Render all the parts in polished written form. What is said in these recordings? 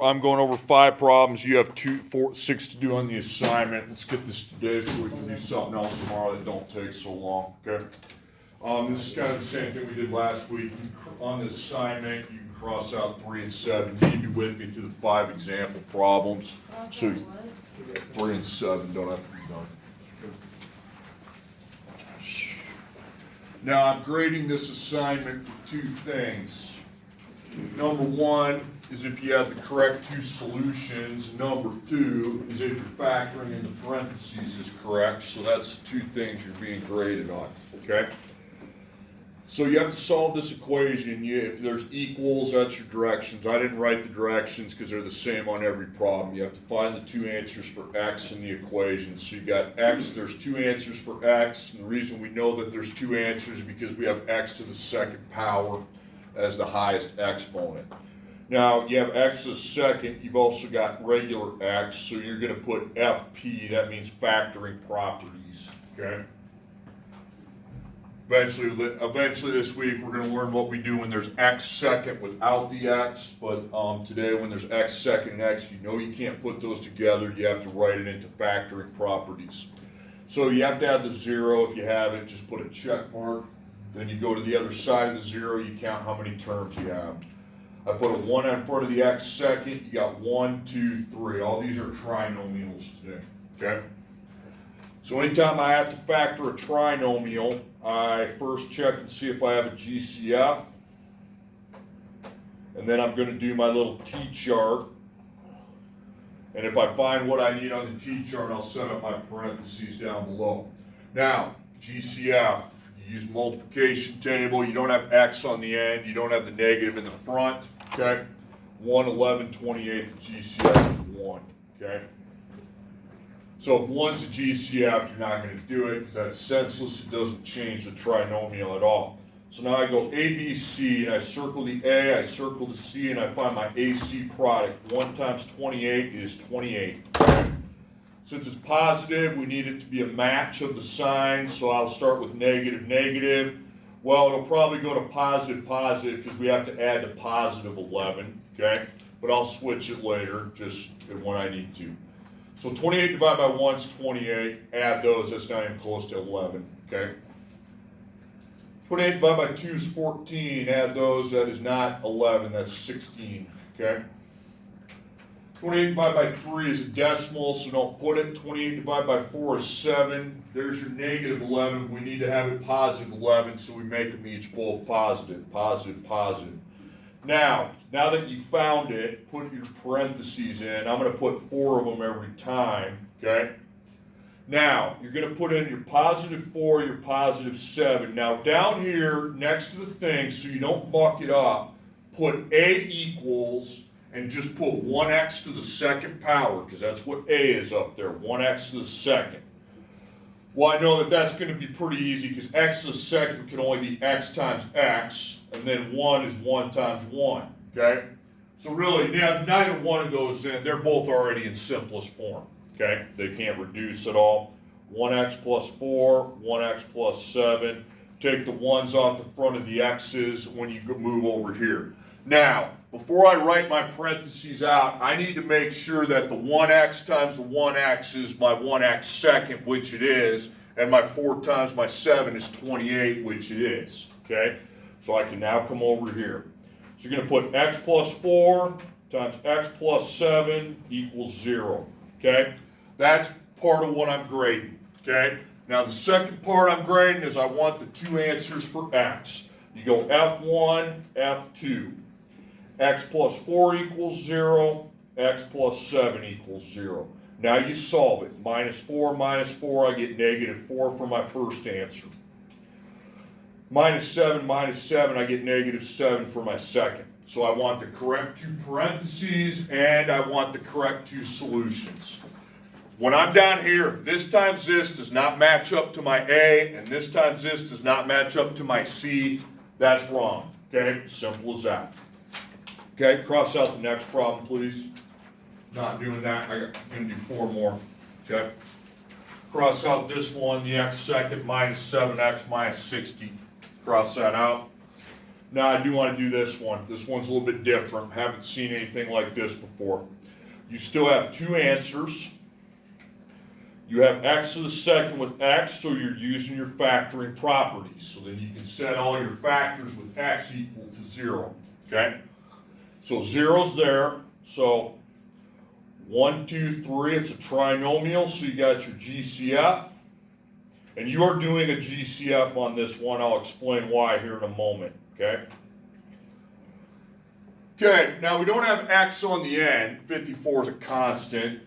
I'm going over 5 problems. You have 6 to do on the assignment. Let's get this today so we can do something else tomorrow that don't take so long, okay? This is kind of the same thing we did last week. On the assignment, you can cross out 3 and 7. You need to be with me through the 5 example problems. So 3 and 7 don't have to be done. Now, I'm grading this assignment for 2 things. Number 1 is if you have the correct 2 solutions. Number 2 is if you're factoring in the parentheses is correct. So that's 2 things you're being graded on, okay? So you have to solve this equation. If there's equals, that's your directions. I didn't write the directions because they're the same on every problem. You have to find the 2 answers for x in the equation. So you got x, there's 2 answers for x. And the reason we know that there's 2 answers is because we have x to the 2nd power as the highest exponent. Now, you have x to the 2nd, you've also got regular x, so you're going to put FP, that means factoring properties, okay? Eventually this week, we're going to learn what we do when there's x second without the x, but today when there's x second and x, you know you can't put those together, you have to write it into factoring properties. So you have to have the 0, if you have it, just put a check mark. Then you go to the other side of the 0, you count how many terms you have. I put a 1 in front of the x second, you got 1, 2, 3. All these are trinomials today, okay? So anytime I have to factor a trinomial, I first check and see if I have a GCF. And then I'm going to do my little T-chart. And if I find what I need on the T-chart, I'll set up my parentheses down below. Now, GCF. You use multiplication table, you don't have x on the end, you don't have the negative in the front, okay? 1, 11, 28, the GCF is 1, okay? So if 1's a GCF, you're not going to do it because that's senseless, it doesn't change the trinomial at all. So now I go A, B, C, and I circle the A, I circle the C, and I find my AC product. 1 times 28 is 28, okay? Since it's positive, we need it to be a match of the sign, so I'll start with negative, negative. Well, it'll probably go to positive, positive, because we have to add to positive 11, okay? But I'll switch it later, just when I need to. So 28 divided by 1 is 28. Add those, that's not even close to 11, okay? 28 divided by 2 is 14. Add those, that is not 11, that's 16, okay? 28 divided by 3 is a decimal, so don't put it. 28 divided by 4 is 7. There's your negative 11. We need to have it positive 11, so we make them each both positive, positive, positive. Now that you found it, put your parentheses in. I'm going to put 4 of them every time, okay? Now, you're going to put in your positive 4, your positive 7. Now, down here, next to the thing, so you don't muck it up, put A equals, and just put 1x to the 2nd power, because that's what A is up there, 1x to the 2nd. Well, I know that that's going to be pretty easy, because x to the 2nd can only be x times x, and then 1 is 1 times 1, okay? So really, neither one of those, they're both already in simplest form, okay? They can't reduce at all. 1x plus 4, 1x plus 7. Take the 1s off the front of the x's when you move over here. Now, before I write my parentheses out, I need to make sure that the 1x times the 1x is my 1x second, which it is, and my 4 times my 7 is 28, which it is, okay? So I can now come over here. So you're going to put x plus 4 times x plus 7 equals 0, okay? That's part of what I'm grading, okay? Now the second part I'm grading is I want the 2 answers for x. You go F1, F2. X plus 4 equals 0, x plus 7 equals 0. Now you solve it. Minus 4, I get negative 4 for my first answer. Minus 7, I get negative 7 for my second. So I want the correct 2 parentheses, and I want the correct 2 solutions. When I'm down here, if this times this does not match up to my A, and this times this does not match up to my C, that's wrong. Okay? Simple as that. Okay, cross out the next problem, please. Not doing that. I'm going to do 4 more. Okay. Cross out this one, the x second minus 7x minus 60. Cross that out. Now I do want to do this one. This one's a little bit different. Haven't seen anything like this before. You still have two answers. You have x to the second with x, so you're using your factoring properties. So then you can set all your factors with x equal to 0, okay? So 0's there, so 1, 2, 3, it's a trinomial, so you got your GCF. And you are doing a GCF on this one. I'll explain why here in a moment, okay? Okay, now we don't have x on the end. 54 is a constant.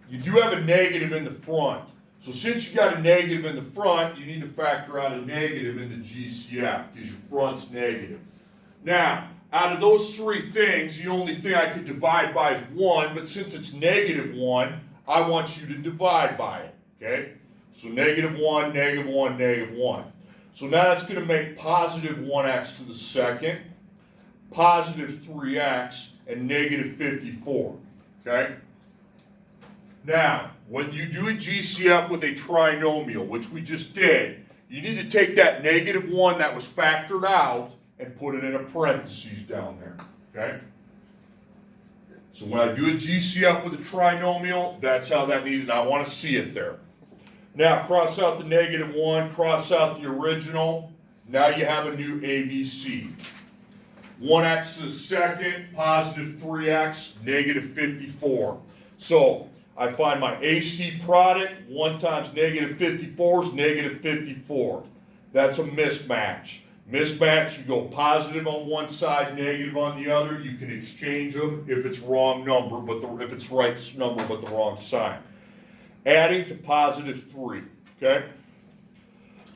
You do have a negative in the front. So since you got a negative in the front, you need to factor out a negative in the GCF because your front's negative. Now, out of those three things, the only thing I could divide by is 1, but since it's negative 1, I want you to divide by it, okay? So negative 1, negative 1, negative 1. So now that's going to make positive 1x to the second, positive 3x, and negative 54, okay? Now, when you do a GCF with a trinomial, which we just did, you need to take that negative 1 that was factored out and put it in a parentheses down there, okay? So when I do a GCF with a trinomial, that's how that needs, and I want to see it there. Now, cross out the negative 1, cross out the original. Now you have a new ABC. 1x to the second, positive 3x, negative 54. So I find my AC product. 1 times negative 54 is negative 54. That's a mismatch. Mismatch, you go positive on one side, negative on the other. You can exchange them if it's wrong number, but if it's right number but the wrong sign. Adding to positive 3, okay?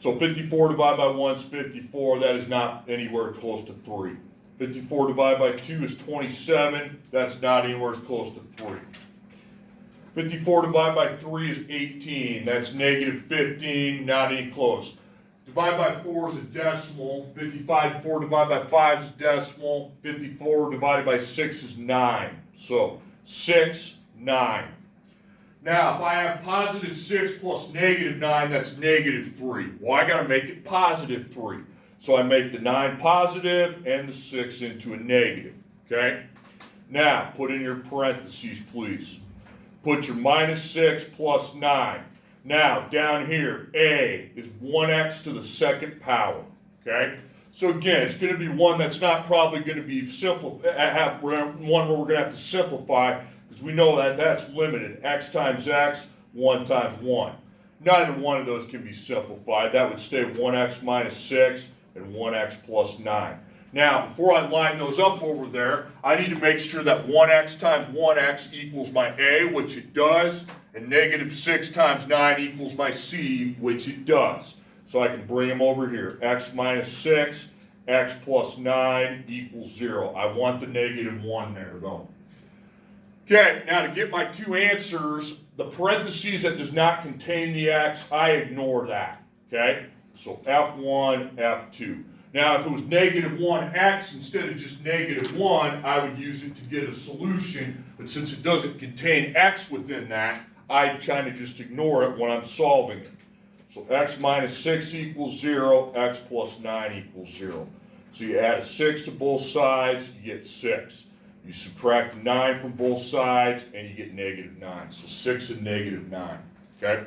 So 54 divided by 1 is 54. That is not anywhere close to 3. 54 divided by 2 is 27. That's not anywhere close to 3. 54 divided by 3 is 18. That's negative 15, not any close. Divide by 4 is a decimal. 54 divided by 5 is a decimal. 54 divided by 6 is 9. So 6, 9. Now, if I have positive 6 plus negative 9, that's negative 3. Well, I got to make it positive 3. So I make the 9 positive and the 6 into a negative, okay? Now, put in your parentheses, please. Put your minus 6 plus 9. Now, down here, A is 1x to the second power, okay? So again, it's going to be one that's not probably going to be simple, one where we're going to have to simplify, because we know that that's limited. X times x, 1 times 1. Neither one of those can be simplified. That would stay 1x minus 6 and 1x plus 9. Now, before I line those up over there, I need to make sure that 1x times 1x equals my A, which it does, and negative 6 times 9 equals my C, which it does. So I can bring them over here. X minus 6, x plus 9 equals 0. I want the negative 1 there, though. Okay, now to get my two answers, the parentheses that does not contain the x, I ignore that, okay? So F1, F2. Now, if it was negative 1x instead of just negative 1, I would use it to get a solution, but since it doesn't contain x within that, I kind of just ignore it when I'm solving it. So x minus 6 equals 0, x plus 9 equals 0. So you add a 6 to both sides, you get 6. You subtract 9 from both sides, and you get negative 9. So 6 and negative 9, okay?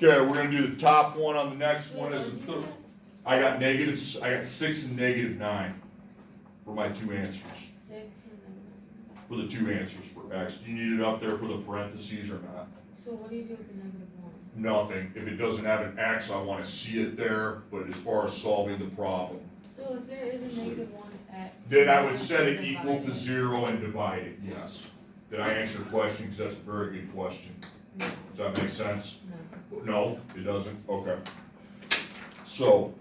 Okay, we're going to do the top one on the next one as a third. I got 6 and negative 9 for my two answers. 6 and For the two answers for x. Do you need it up there for the parentheses or not? So what do you do with the negative 1? Nothing. If it doesn't have an x, I want to see it there, but as far as solving the problem. So if there is a negative 1x, Then I would set it equal to 0 and divide it, yes. Did I answer the question? Because that's a very good question. No. Does that make sense? No. No, it doesn't? Okay. So.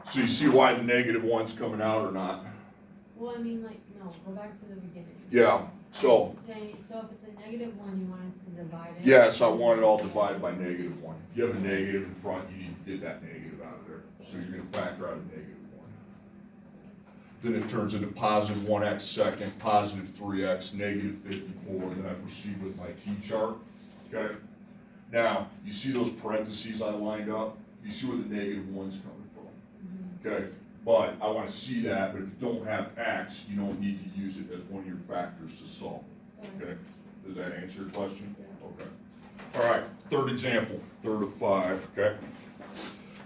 So you see why the negative 1's coming out or not? Well, I mean, like, no, go back to the beginning. Yeah, so. So if it's a negative 1, you want us to divide it? Yes, I want it all divided by negative 1. You have a negative in front, you need to get that negative out of there. So you're going to factor out a negative 1. Then it turns into positive 1x second, positive 3x, negative 54, and then I proceed with my T-chart. okay? Now, you see those parentheses I lined up? You see where the -1's coming from, okay? But I want to see that, but if you don't have x, you don't need to use it as one of your factors to solve, okay? Does that answer your question? Okay. All right, third example, third of 5, okay?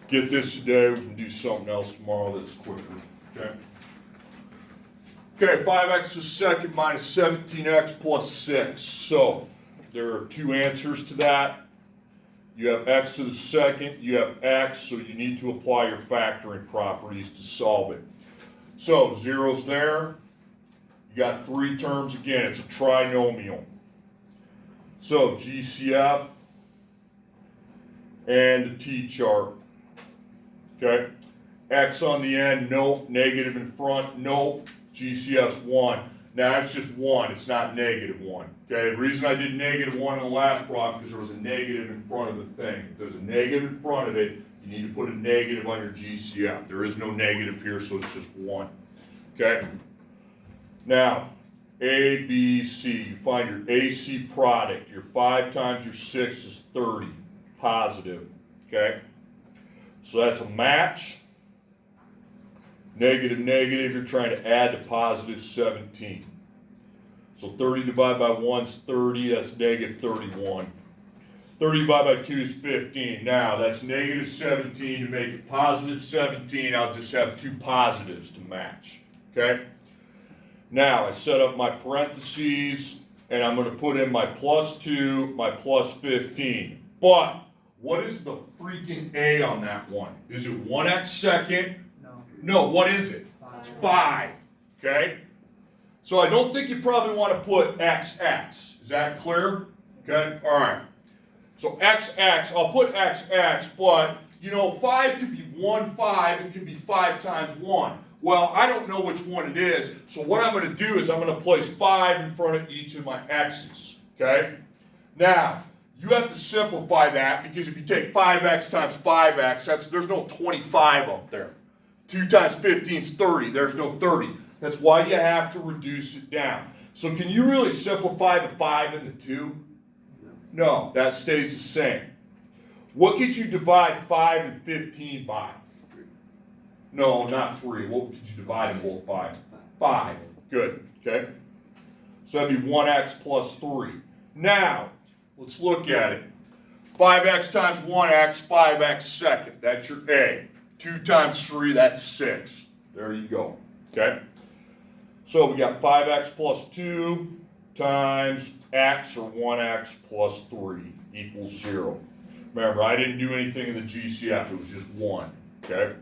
Get this today, we can do something else tomorrow that's quicker, okay? Okay, 5x to the second minus 17x plus 6. So, there are two answers to that. You have x to the second, you have x, so you need to apply your factoring properties to solve it. So, zero's there. You got 3 terms again, it's a trinomial. So, GCF and the t-chart. Okay? X on the end, nope. Negative in front, nope. GCF's 1. Now that's just 1, it's not -1. Okay, the reason I did -1 in the last problem is because there was a negative in front of the thing. If there's a negative in front of it, you need to put a negative on your GCF. There is no negative here, so it's just 1. Okay? Now, A, B, C. You find your AC product. Your 5 times your 6 is 30. Positive. Okay? So that's a match. Negative, negative, you're trying to add to positive 17. So 30 divided by 1 is 30, that's negative 31. 30 divided by 2 is 15. Now, that's negative 17. To make it positive 17, I'll just have 2 positives to match. Okay? Now, I set up my parentheses, and I'm going to put in my plus 2, my plus 15. But, what is the freaking A on that one? Is it 1x second? No, what is it? 5. Okay? So I don't think you probably want to put XX. Is that clear? Okay? All right. So XX, I'll put XX, but, 5 could be 1, 5. It could be 5 times 1. Well, I don't know which one it is, so what I'm going to do is I'm going to place 5 in front of each of my X's. Okay? Now, you have to simplify that, because if you take 5x times 5x, there's no 25 up there. 2 times 15 is 30. There's no 30. That's why you have to reduce it down. So can you really simplify the 5 and the 2? No, that stays the same. What could you divide 5 and 15 by? No, not 3. What could you divide them both by? 5. Good. Okay? So that'd be 1x plus 3. Now, let's look at it. 5x times 1x, 5x second. That's your A. 2 times 3, that's 6. There you go. Okay? So we got 5x plus 2 times x, or 1x plus 3, equals 0. Remember, I didn't do anything in the GCF. It was just 1. Okay?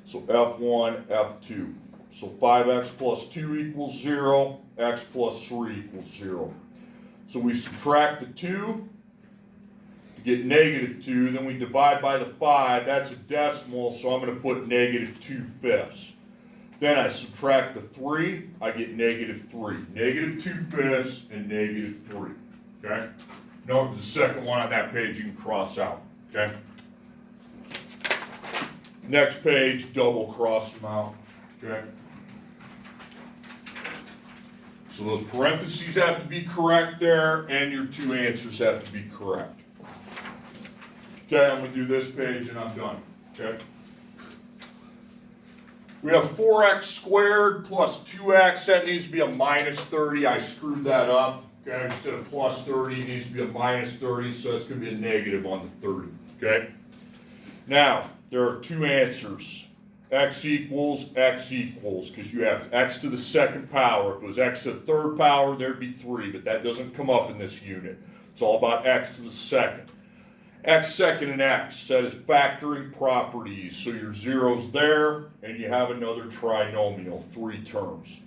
So F1, F2. So 5x plus 2 equals 0. X plus 3 equals 0. So we subtract the 2. To get -2, then we divide by the 5, that's a decimal, so I'm going to put -2/5. Then I subtract the 3, I get -3. -2/5 and -3. Okay? Note the second one on that page you can cross out. Okay? Next page, double cross them out. Okay? So those parentheses have to be correct there, and your 2 answers have to be correct. Okay, I'm going to do this page and I'm done. Okay? We have 4x squared plus 2x. That needs to be a minus 30. I screwed that up. Okay, instead of plus 30, it needs to be a minus 30, so it's going to be a negative on the 30. Okay? Now, there are 2 answers. X equals, because you have x to the second power. If it was x to the third power, there'd be 3, but that doesn't come up in this unit. It's all about x to the second. X second and x, that is factoring properties. So your zero's there, and you have another trinomial, 3 terms.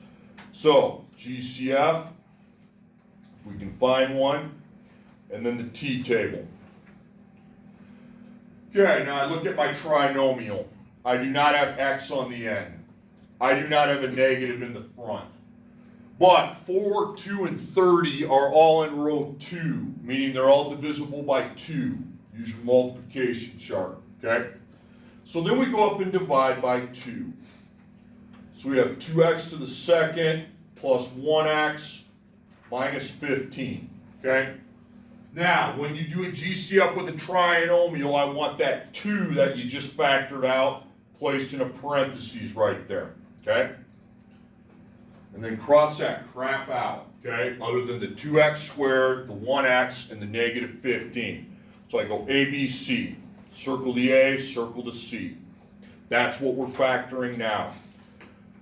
So, GCF, we can find one, and then the t-table. Okay, now I look at my trinomial. I do not have x on the end. I do not have a negative in the front. But 4, 2, and 30 are all in row 2, meaning they're all divisible by 2. Use your multiplication chart, okay? So then we go up and divide by 2. So we have 2x to the second plus 1x minus 15, okay? Now, when you do a GCF with a trinomial, I want that 2 that you just factored out placed in a parentheses right there, okay? And then cross that crap out, okay? Other than the 2x squared, the 1x, and the negative 15. So I go A, B, C. Circle the A, circle the C. That's what we're factoring now.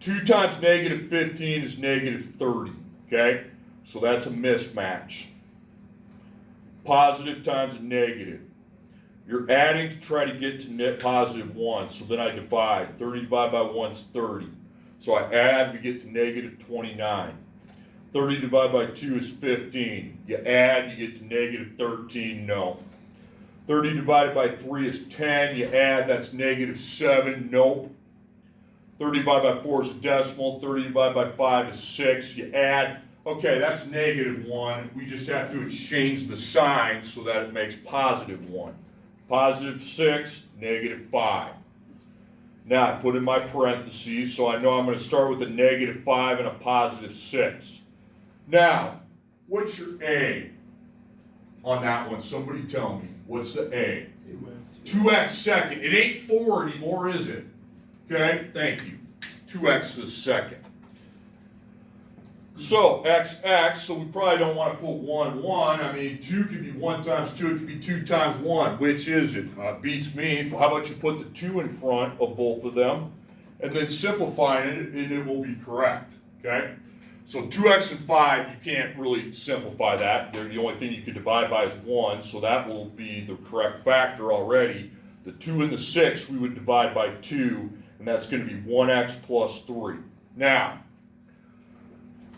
2 times negative 15 is negative 30, okay? So that's a mismatch. Positive times a negative. You're adding to try to get to net positive 1, so then I divide. 30 divided by 1 is 30. So I add, we get to negative 29. 30 divided by 2 is 15. You add, you get to negative 13, no. 30 divided by 3 is 10. You add, that's negative 7, nope. 30 divided by 4 is a decimal. 30 divided by 5 is 6. You add, okay, that's negative 1. We just have to exchange the sign so that it makes positive 1. Positive 6, negative 5. Now I put in my parentheses, so I know I'm going to start with a negative 5 and a positive 6. Now, what's your A on that one? Somebody tell me. What's the A? 2x second. It ain't 4 anymore, is it? Okay, thank you. 2x is second. So, x, so we probably don't want to put 1, 1. I mean, 2 could be 1 times 2, it could be 2 times 1. Which is it? Beats me. How about you put the 2 in front of both of them, and then simplify it, and it will be correct, okay? So 2x and 5, you can't really simplify that. The only thing you could divide by is 1, so that will be the correct factor already. The 2 and the 6, we would divide by 2, and that's going to be 1x plus 3. Now,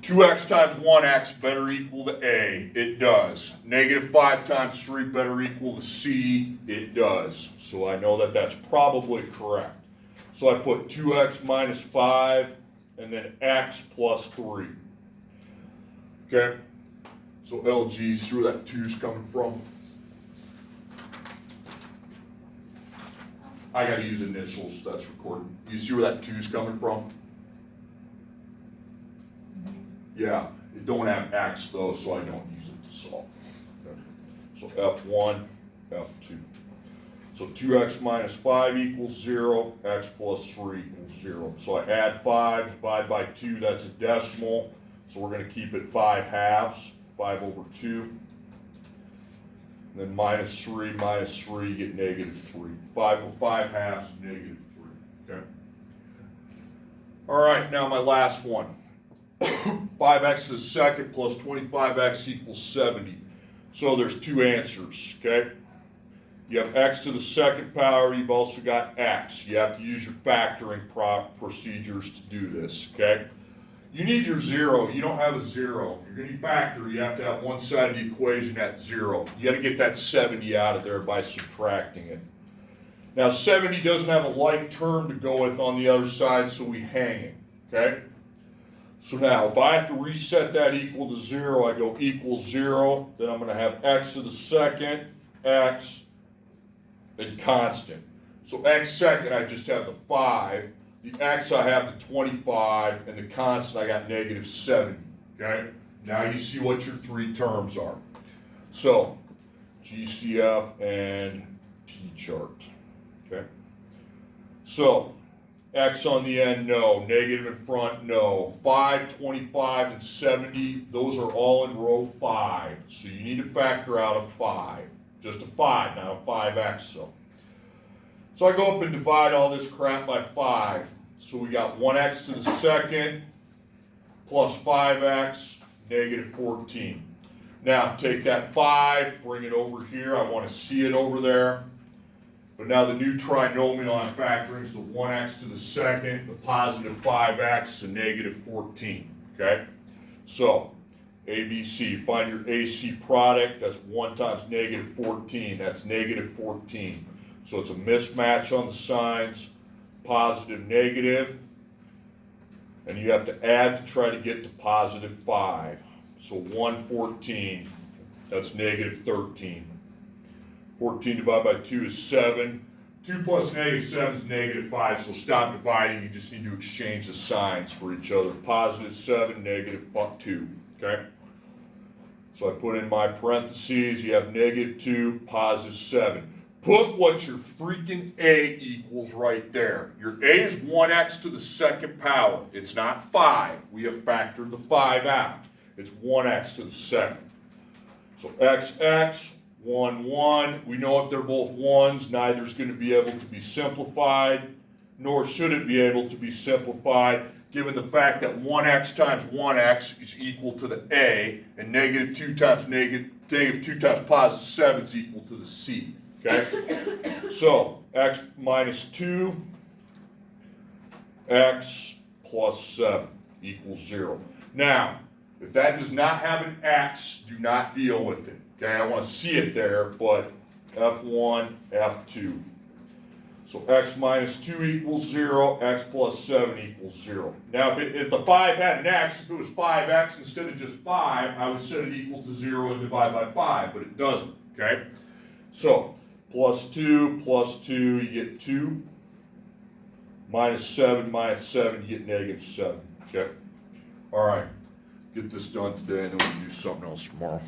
2x times 1x better equal to A. It does. Negative 5 times 3 better equal to C. It does. So I know that that's probably correct. So I put 2x minus 5 and then x plus 3. Okay? So LG, see where that 2's coming from? I gotta use initials, that's recording. You see where that 2's coming from? Yeah, it don't have x though, so I don't use it to solve. Okay. So F1, F2. So 2x minus 5 equals 0, x plus 3 equals 0. So I add 5, divide by 2, that's a decimal. So we're going to keep it 5 halves, 5 over 2. And then minus 3, you get negative 3. 5 halves, negative 3. Okay. All right, now my last one. 5x to the second plus 25x equals 70. So there's 2 answers, okay? You have x to the second power, you've also got x. You have to use your factoring procedures to do this, okay? You need your 0. You don't have a 0. You're going to factor, you have to have one side of the equation at 0. You got to get that 70 out of there by subtracting it. Now 70 doesn't have a like term to go with on the other side, so we hang it, okay? So now, if I have to reset that equal to 0, I go equals 0, then I'm going to have x to the second, x, and constant. So x second, I just have the 5. The x, I have the 25, and the constant, I got negative 70, okay? Now you see what your 3 terms are. So, GCF and T-chart, okay? So, x on the end, no. Negative in front, no. 5, 25, and 70, those are all in row 5. So you need to factor out a 5. Just a 5, not a 5x, So I go up and divide all this crap by 5. So we got 1x to the second plus 5x, negative 14. Now take that 5, bring it over here. I want to see it over there. But now the new trinomial I'm factoring is the 1x to the second, the positive 5x, and negative 14. Okay? So, ABC, find your AC product. That's 1 times negative 14. That's negative 14. So it's a mismatch on the signs, positive, negative. And you have to add to try to get to positive 5. So 114, that's negative 13. 14 divided by 2 is 7. 2 plus negative 7 is negative 5, so stop dividing. You just need to exchange the signs for each other. Positive 7, negative 2, okay? So I put in my parentheses, you have -2, +7. Put what your freaking A equals right there. Your A is 1x to the second power. It's not 5. We have factored the 5 out. It's 1x to the second. So x, 1, 1. We know if they're both 1s, neither is going to be able to be simplified, nor should it be able to be simplified, given the fact that 1x times 1x is equal to the A, and -2 times -2 times +7 is equal to the C. Okay? So, x minus 2, x plus 7 equals 0. Now, if that does not have an x, do not deal with it. Okay, I want to see it there, but F1, F2. So x minus 2 equals 0, x plus 7 equals 0. Now, if the 5 had an x, if it was 5x instead of just 5, I would set it equal to 0 and divide by 5, but it doesn't, okay? So, +2, you get 2. -7, you get -7, okay? All right, get this done today, and then we'll do something else tomorrow.